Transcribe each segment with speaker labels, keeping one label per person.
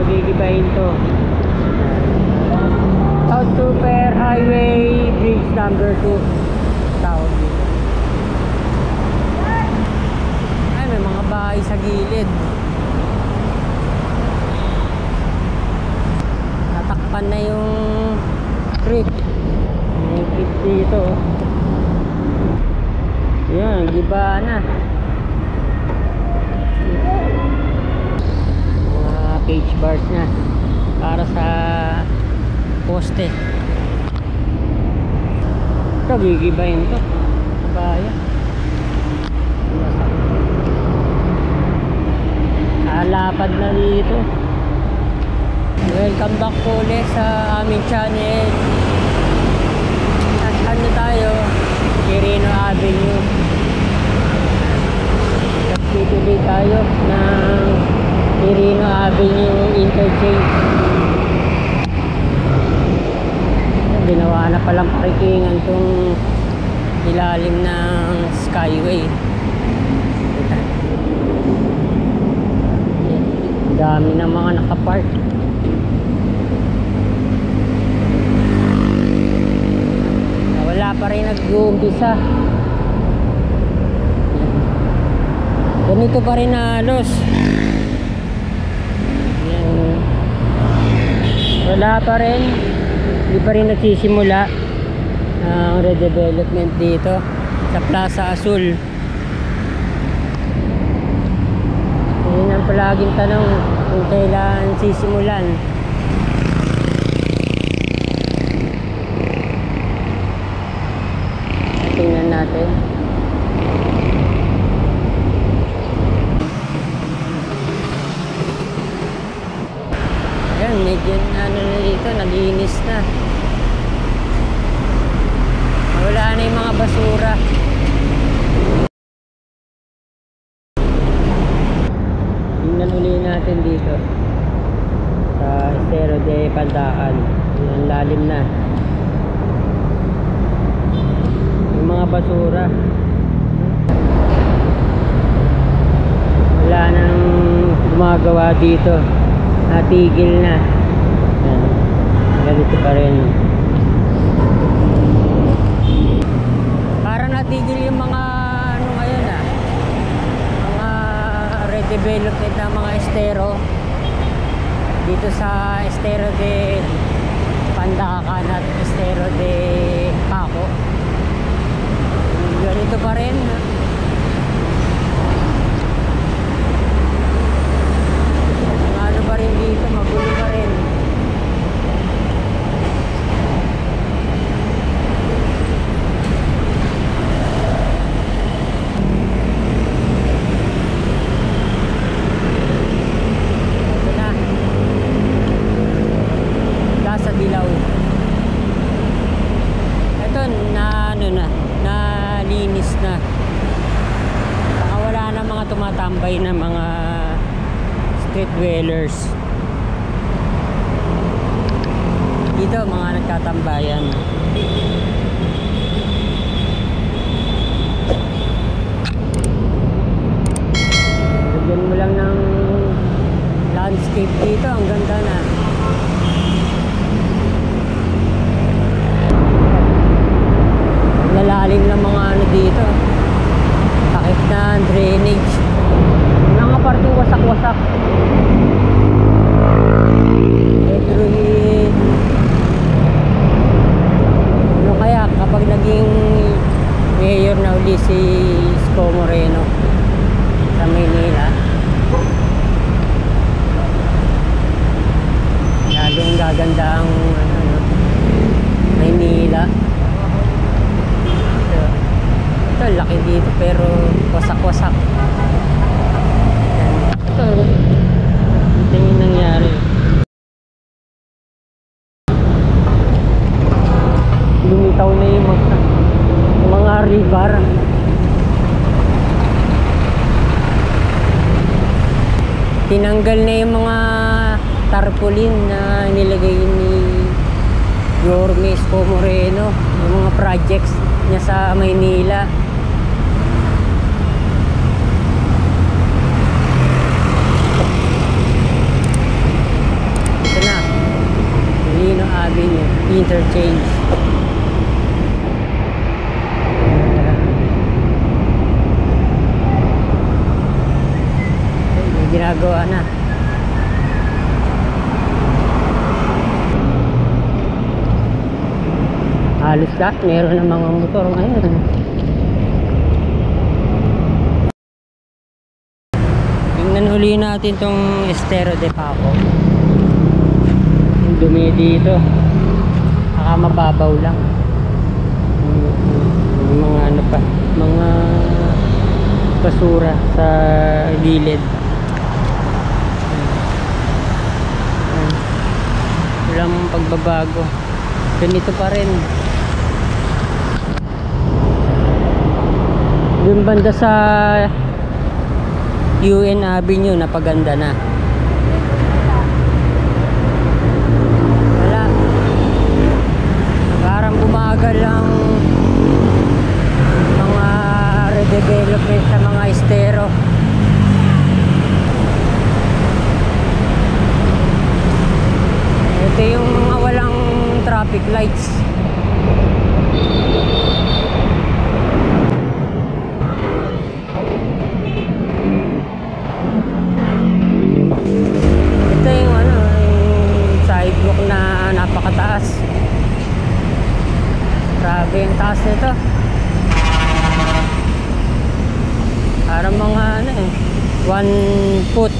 Speaker 1: gigibahin to. South Super Highway Bridge number 2 tawag dito. Ay, may mga bahay sa gilid. Natakpan na yung creek. May creek dito. Yan, giba na. Mga cage bars na para sa poste. Ito, gigibahin to. Kabaya. Lapad na dito. Welcome back po ulit sa aming channel. At ano tayo? Quirino Avenue. Tutuloy tayo ng Quirino Avenue interchange. Ginawa na palang parikingan tong ilalim ng skyway. Dami ng mga nakapark. Wala pa rin nag-uumpisa. Ganito pa rin halos. Yan. Wala pa rin. Hindi pa rin nagsisimula ang redevelopment dito sa Plaza Azul. Yun ang palaging tanong kung kailan sisimulan. Tingnan natin. Ayan, medyo ano na dito, nalinis na. Wala na yung mga basura. Tingnan uli natin dito sa Estero de Pandaan. Ang lalim na yung mga basura. Wala nang gumagawa dito, natigil na. Ganito pa rin. Parang natigil yung mga ano ngayon mga redevelopment ng mga estero dito sa Estero de Pandacan at Estero de Paco. Ganito pa rin. Ano pa rin dito, magulo pa rin. Nalinis na. Baka wala na mga tumatambay na mga street dwellers dito, mga nagtatambayan. Lagyan mo lang ng landscape dito, ang ganda na. Lalalim ng mga ano dito, takip na drainage, mga parting wasak-wasak. Pedrohin. Ano kaya kapag naging mayor na uli si Isko Moreno sa Maynila, lalong gaganda ang Maynila. Ito, laki dito pero wasak-wasak. Ito yung nangyari. Lumitaw na yung mga river. Tinanggal na yung mga tarpaulin na nilagay ni Yorme Isko Moreno, yung mga projects niya sa Maynila. halos lahat meron ng mga motor ngayon. Tingnan uli natin tong Estero de Paco. Yung dumi dito, mababaw lang. Yung mga ano pa, mga basura sa gilid. Walang pagbabago, ganito pa rin. Yung banda sa UN Avenue napaganda na. Wala, parang bumagal lang mga redevelopment sa mga estero. Ito yung mga walang traffic lights. Ito yung ano, yung sidewalk na napakataas. Grabe yung taas nito. Parang mga ano eh, 1 foot.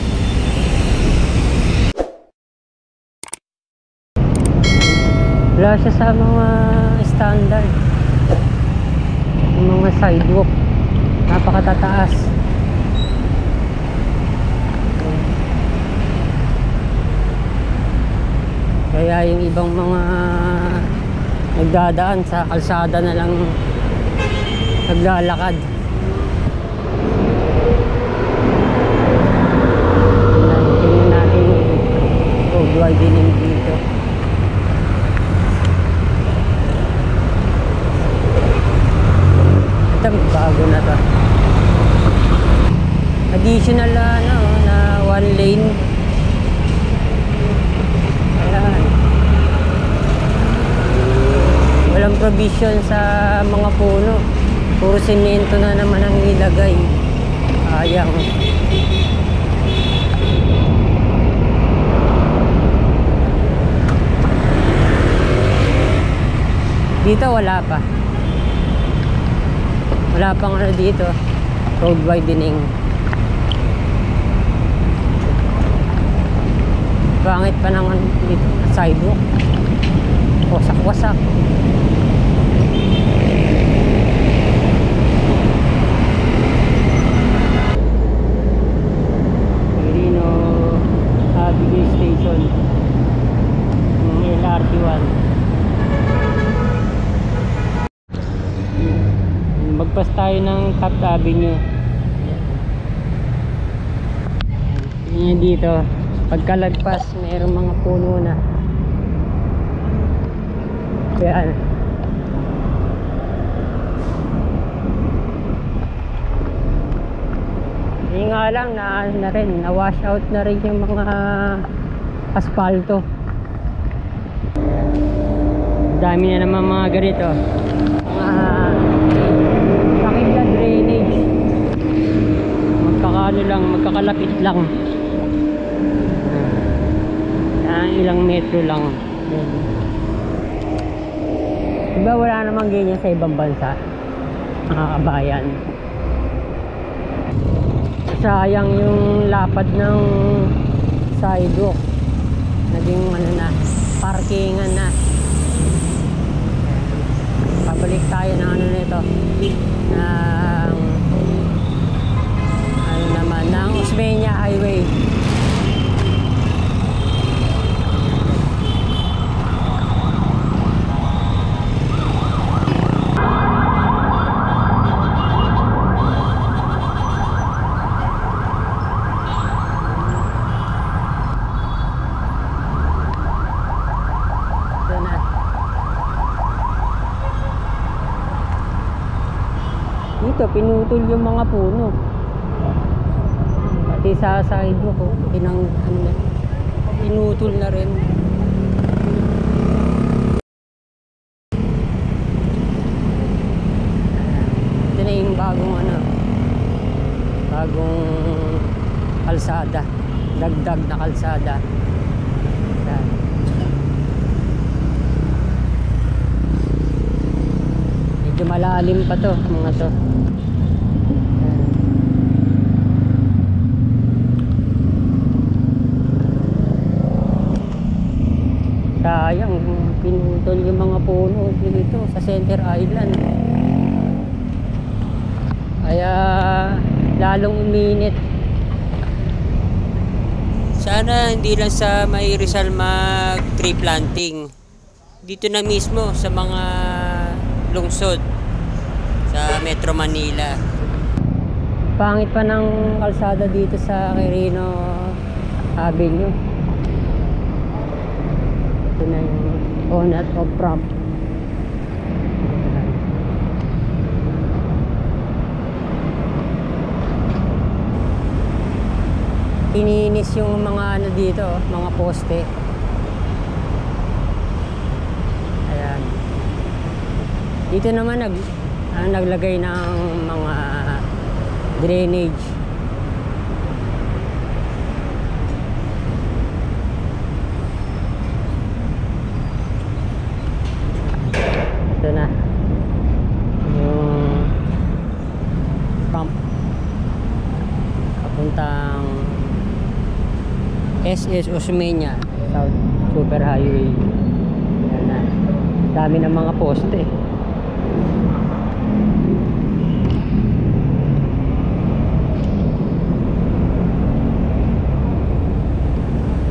Speaker 1: Wala siya sa mga standard. Yung mga sidewalk napakatataas. Kaya yung ibang mga nagdadaan sa kalsada na lang naglalakad. Tingnan natin road widening dito. Ito bago na to. Additional ano, na 1 lane. Ayan. Walang provision sa mga puno. Puro semento na naman ang nilagay. Sayang. Dito wala pa. Wala pang ano dito, road widening. Pangit pa naman dito, sidewalk. Wasak-wasak. Quirino Avenue Station, LRT1. Magpas tayo ng Taft Avenue. Yan dito, pagkalagpas mayroong mga puno na. Yan. Hindi nga lang na rin, na wash out na rin yung mga asfalto. Dami na naman mga ganito, mga sakit na drainage. Magkakano lang, magkakalapit lang. Ilang metro lang. Diba wala namang ganyan sa ibang bansa, mga kabayan. Sayang yung lapad ng sidewalk. Naging ano na, parkingan na. Pabalik tayo ng ano nito, ng ano naman, ng Osmeña Highway. Dito pinutol yung mga puno, pati sa sidewalk ko, pinutol na rin. Ito na yung bagong ano, bagong kalsada, dagdag na kalsada. Yan. medyo malalim pa to mga to. Sayang, pinutol yung mga puno dito sa Center Island. Kaya lalong uminit. Sana hindi lang sa May Rizal mag tree planting. Dito na mismo sa mga lungsod sa Metro Manila. Pangit pa ng kalsada dito sa Quirino Avenue. Ito na yung owner of prompt. Iniinis yung mga ano dito, mga poste. Ayan. Dito naman naglagay ng mga drainage. Ito na yung pump papuntang SS Osmeña South Super Highway. Ayan na, dami ng mga poste.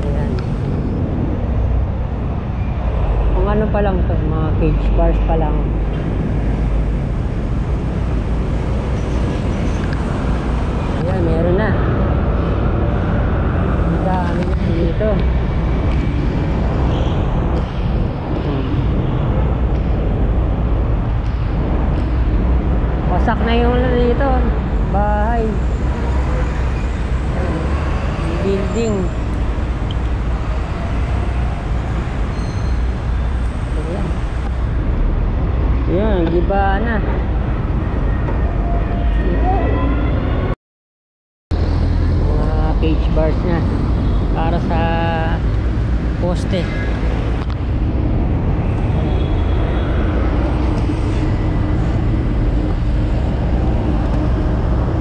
Speaker 1: Ayan. Kung ano pa lang to, mga cage bars pa lang. Ayan, meron na. Dami na dito. Wasak na yung dito bahay, building. Ayan. Ayan, giba na. Mga cage bars na para sa poste.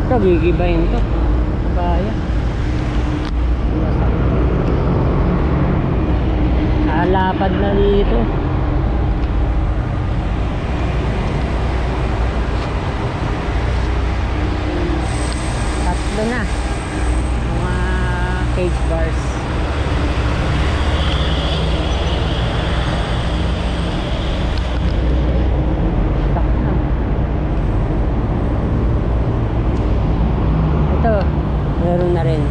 Speaker 1: Ito, gigibayin to. Bayan. Lapad na dito. Tatlo na mga cage bars. Ito, meron na rin.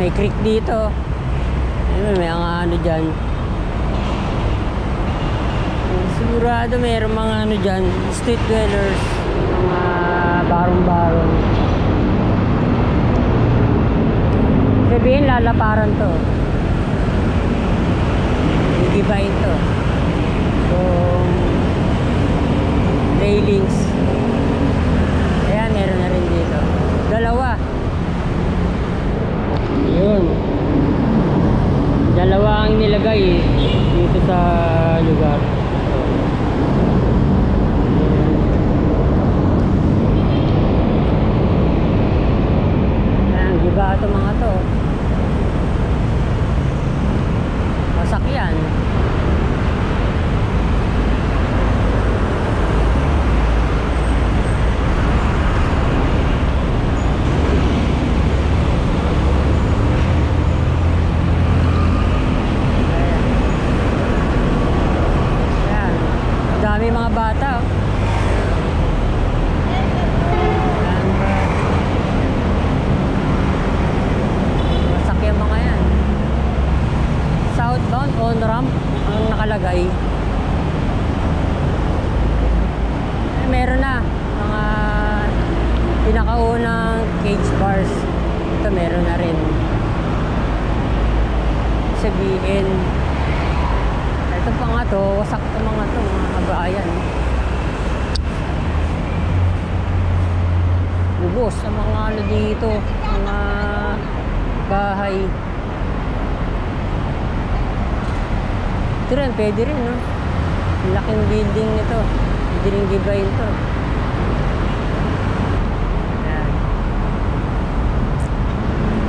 Speaker 1: May creek dito. Ayun, may mga ano dyan. Sigurado mayroong mga ano dyan, street dwellers, mga barong-barong. Sabihin lalaparan to. Gigibayin to. So, railings. Ayan, meron na rin dito. Dalawa. Yun. Dalawa ang nilagay dito sa lugar. Ayan, giba ito mga to. Wasak yan. Dami mga bata. Wasak yung mga yan. Southbound on ramp ang nakalagay. Meron na mga pinakaunang cage bars. Ito meron na rin. Sabihin, ito pa nga to, wasak ito mga to, mga kabayan. ubos sa mga ano dito, mga bahay. Ito rin, pwede rin, no? Laking building nito. Pwede rin gibayin to. Ayan.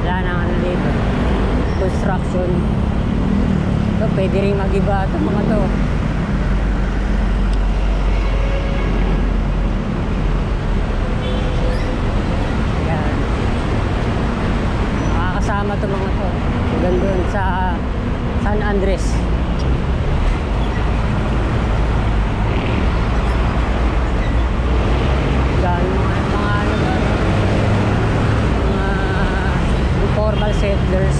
Speaker 1: Wala na ano dito. Construction. Ito, pwede rin mag-iba ito mga to. Ayan. Makakasama ito mga to. Hanggang doon sa San Andres. Informal settlers.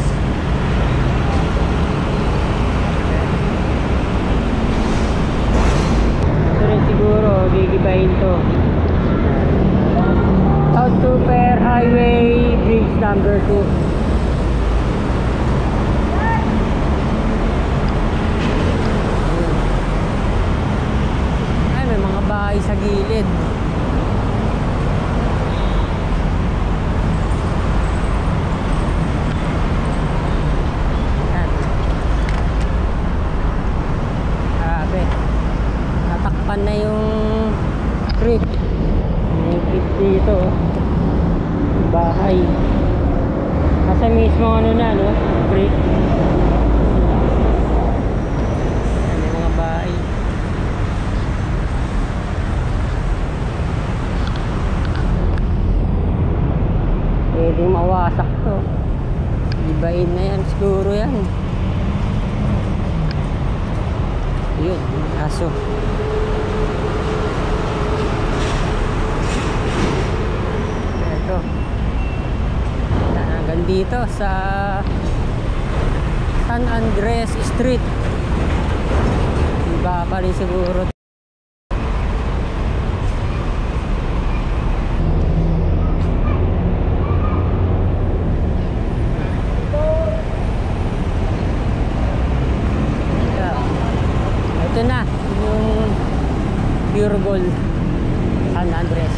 Speaker 1: Ito rin siguro gigibahin to. South Super Highway Bridge number 2. Ay, may mga bahay sa gilid. Natakpan na yung creek. May creek dito. Bahay. Kasi mismo ano na, no? Creek. May mga bahay. Pwede mawasak to. Ibahin na yan. Siguro yan. Yun, aso. Ito. Hanggang dito sa San Andres Street. Iba pa rin siguro. Ito na yung Pure Gold San Andres.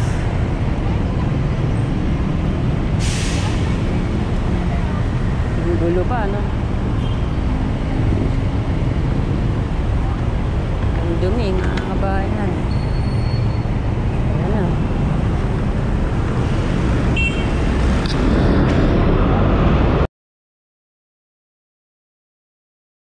Speaker 1: Gulo pa, no? Ang dumi, mga kabayan.